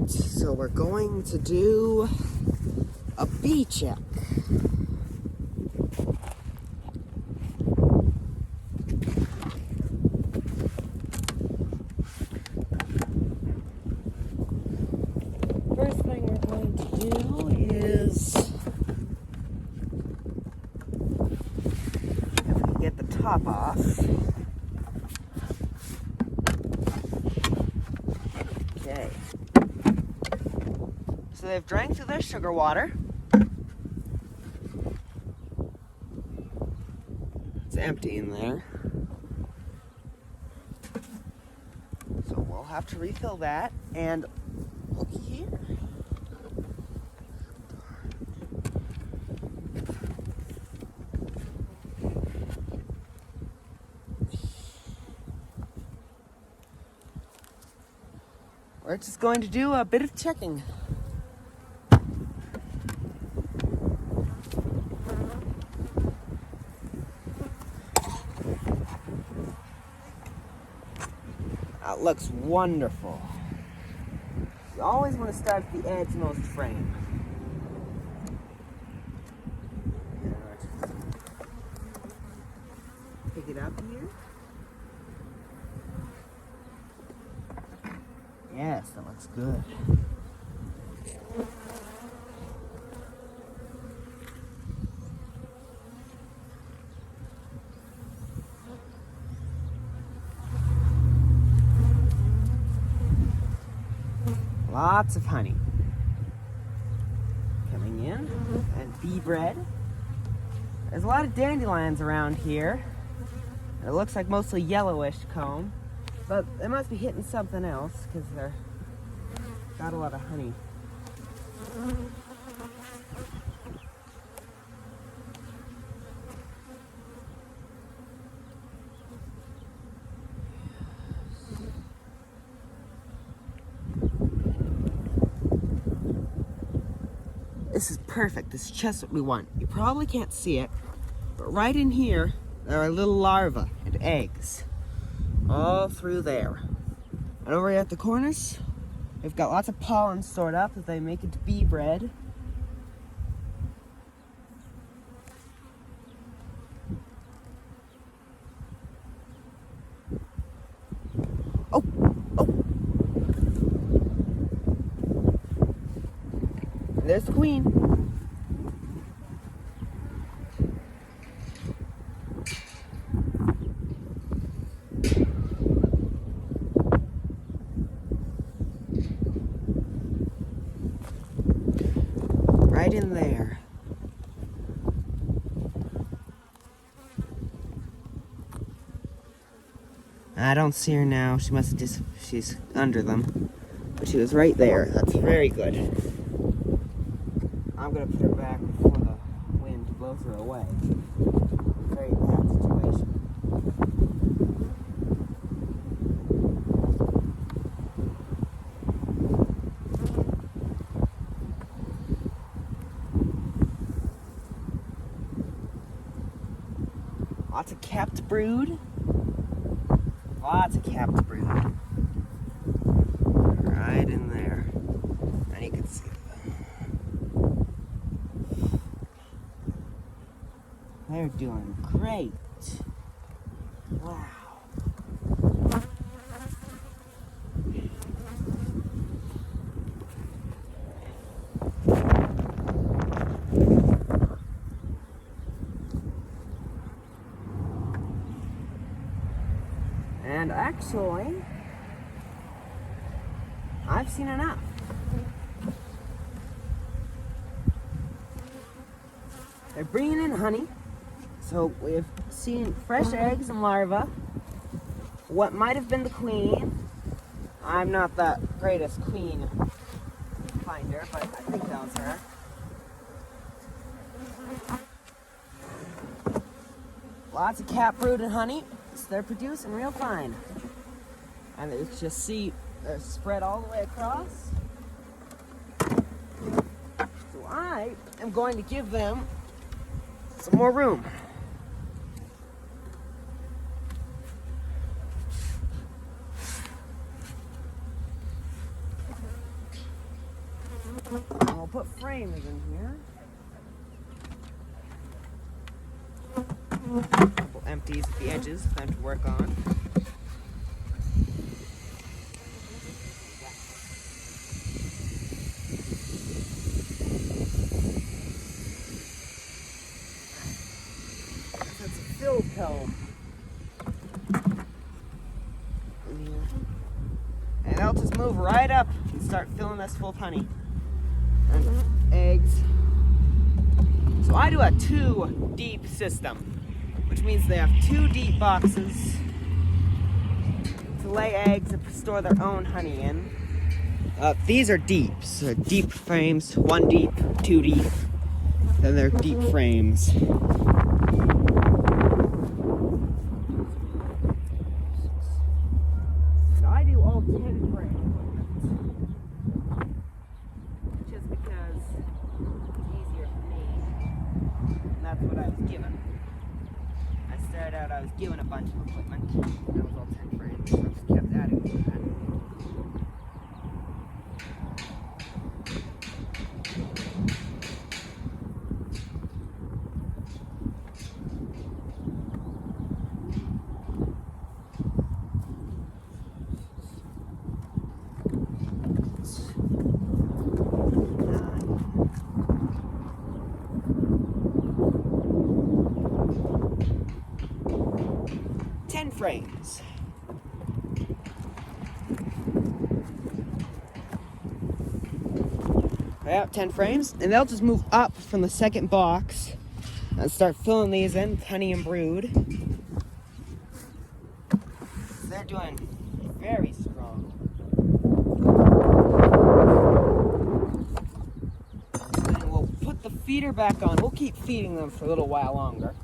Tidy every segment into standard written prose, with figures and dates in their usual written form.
So we're going to do a bee check. First thing we're going to do is, if we can get the top off. Okay. So they've drank through their sugar water. It's empty in there. So we'll have to refill that. And looky here. We're just going to do a bit of checking. That looks wonderful. You always want to start at the edge-most frame. Pick it up here. Yes, that looks good. Lots of honey coming in, and bee bread. There's a lot of dandelions around here. It looks like mostly yellowish comb, but they must be hitting something else because they're got a lot of honey. This is perfect. This is just what we want. You probably can't see it, but right in here, there are little larvae and eggs all through there. And over here at the corners, we've got lots of pollen stored up that they make into bee bread. Oh, oh. And there's the queen. Right in there. I don't see her now. She must have she's under them. But she was right there. That's very good. I'm gonna put her back before the wind blows her away. Very bad situation. Lots of capped brood. Lots of capped brood. Right in there. And you can see them. They're doing great. Wow. And actually, I've seen enough. They're bringing in honey. So we've seen fresh eggs and larvae. What might have been the queen. I'm not the greatest queen finder, but I think that was her. Lots of cap brood and honey. So they're producing real fine. And you just see they're spread all the way across. So I am going to give them some more room. we'll put frames in here. A couple empties at the edges for them to work on. That's a fill comb in here. And they'll just move right up and start filling us full of honey and eggs. So I do a 2 deep system, which means they have 2 deep boxes to lay eggs and store their own honey in. These are deeps, so deep frames, 1 deep, 2 deep, then they're deep frames. So I do all 10 frames, just because it's easier for me, and that's what I was given. I started out, I was given a bunch of equipment, and that was all 10 frames, so I just kept adding to that. Frames. Yeah, 10 frames, and they'll just move up from the second box and start filling these in with honey and brood. They're doing very strong. And then we'll put the feeder back on. We'll keep feeding them for a little while longer.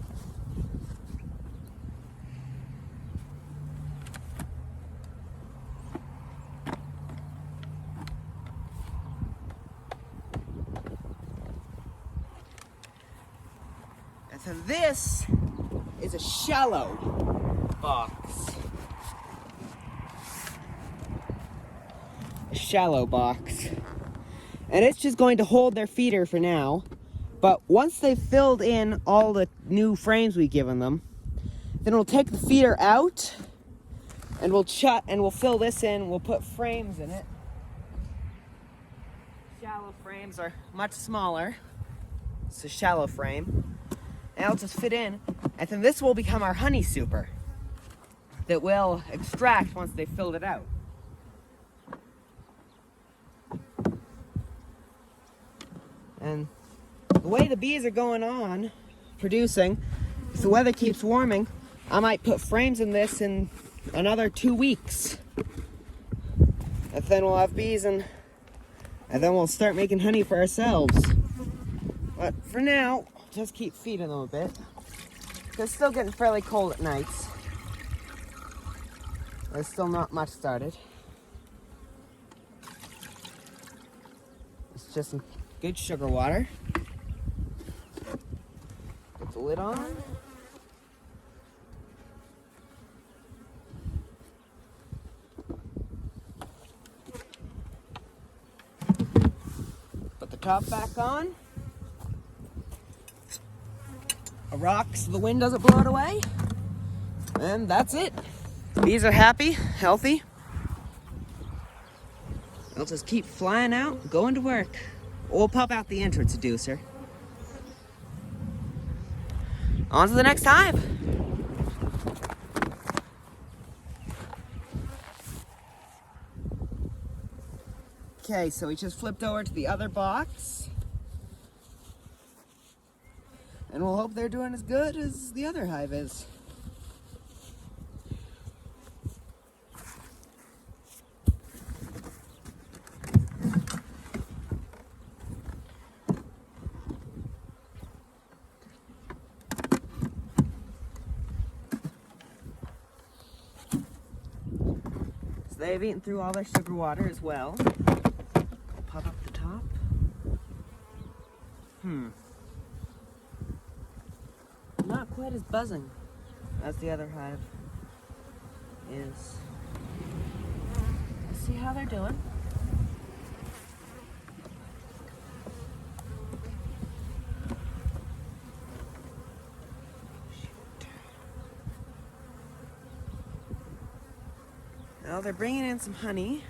So this is a shallow box. A shallow box. And it's just going to hold their feeder for now. But once they've filled in all the new frames we've given them, then we'll take the feeder out and we'll fill this in. We'll put frames in it. Shallow frames are much smaller. It's a shallow frame. And it'll just fit in, and then this will become our honey super that we'll extract once they've filled it out. And the way the bees are going on, producing, if the weather keeps warming, I might put frames in this in another 2 weeks. And then we'll have bees and then we'll start making honey for ourselves. But for now, just keep feeding them a bit. It's still getting fairly cold at nights. There's still not much started. It's just some good sugar water. Put the lid on. Put the top back on. A rock so the wind doesn't blow it away. And that's it. Bees are happy, healthy. They'll just keep flying out, going to work. We'll pop out the entrance seducer. On to the next hive. Okay, so we just flipped over to the other box. And we'll hope they're doing as good as the other hive is. So they've eaten through all their sugar water as well. I'll pop up the top. Not quite as buzzing as the other hive is. Let's see how they're doing. Well, they're bringing in some honey.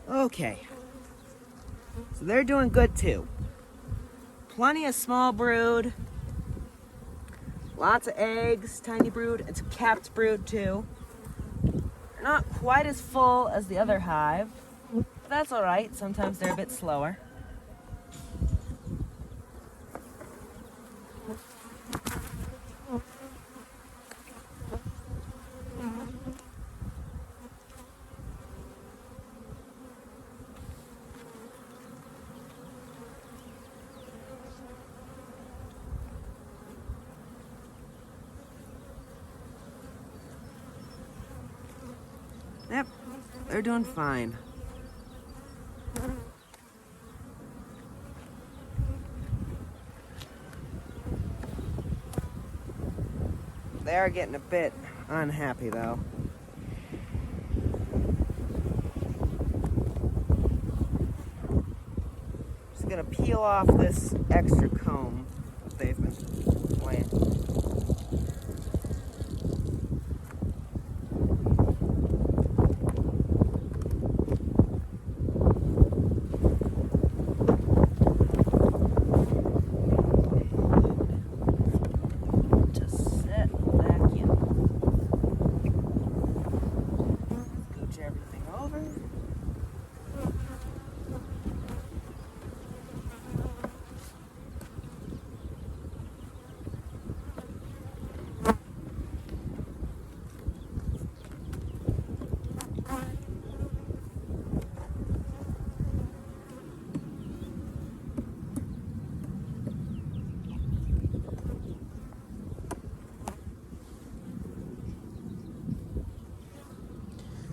Okay, so they're doing good too. Plenty of small brood, lots of eggs, tiny brood, and some capped brood too. They're not quite as full as the other hive, but that's all right. Sometimes they're a bit slower. Yep, they're doing fine. They are getting a bit unhappy though. Just gonna peel off this extra comb that they've been planting.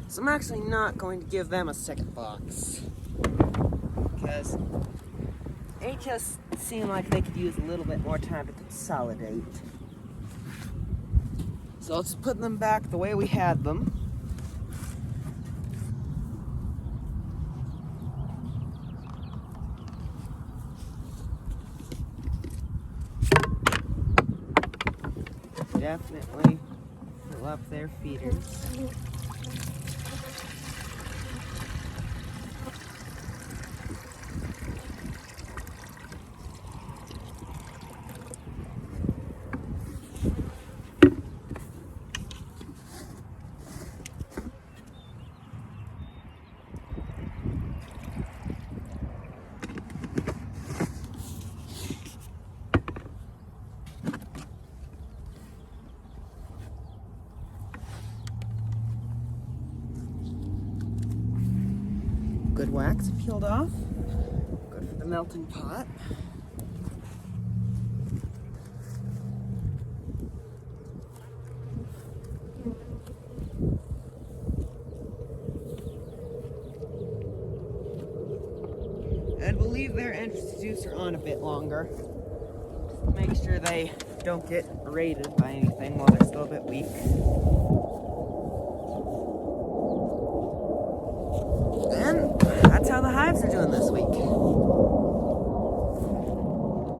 So I'm actually not going to give them a second box because they just seem like they could use a little bit more time to consolidate. So I'll just put them back the way we had them. Definitely fill up their feeders. Good wax peeled off. Good for the melting pot. And we'll leave their introducer on a bit longer. Just to make sure they don't get raided by anything while they're still a bit weak. And that's how the hives are doing this week.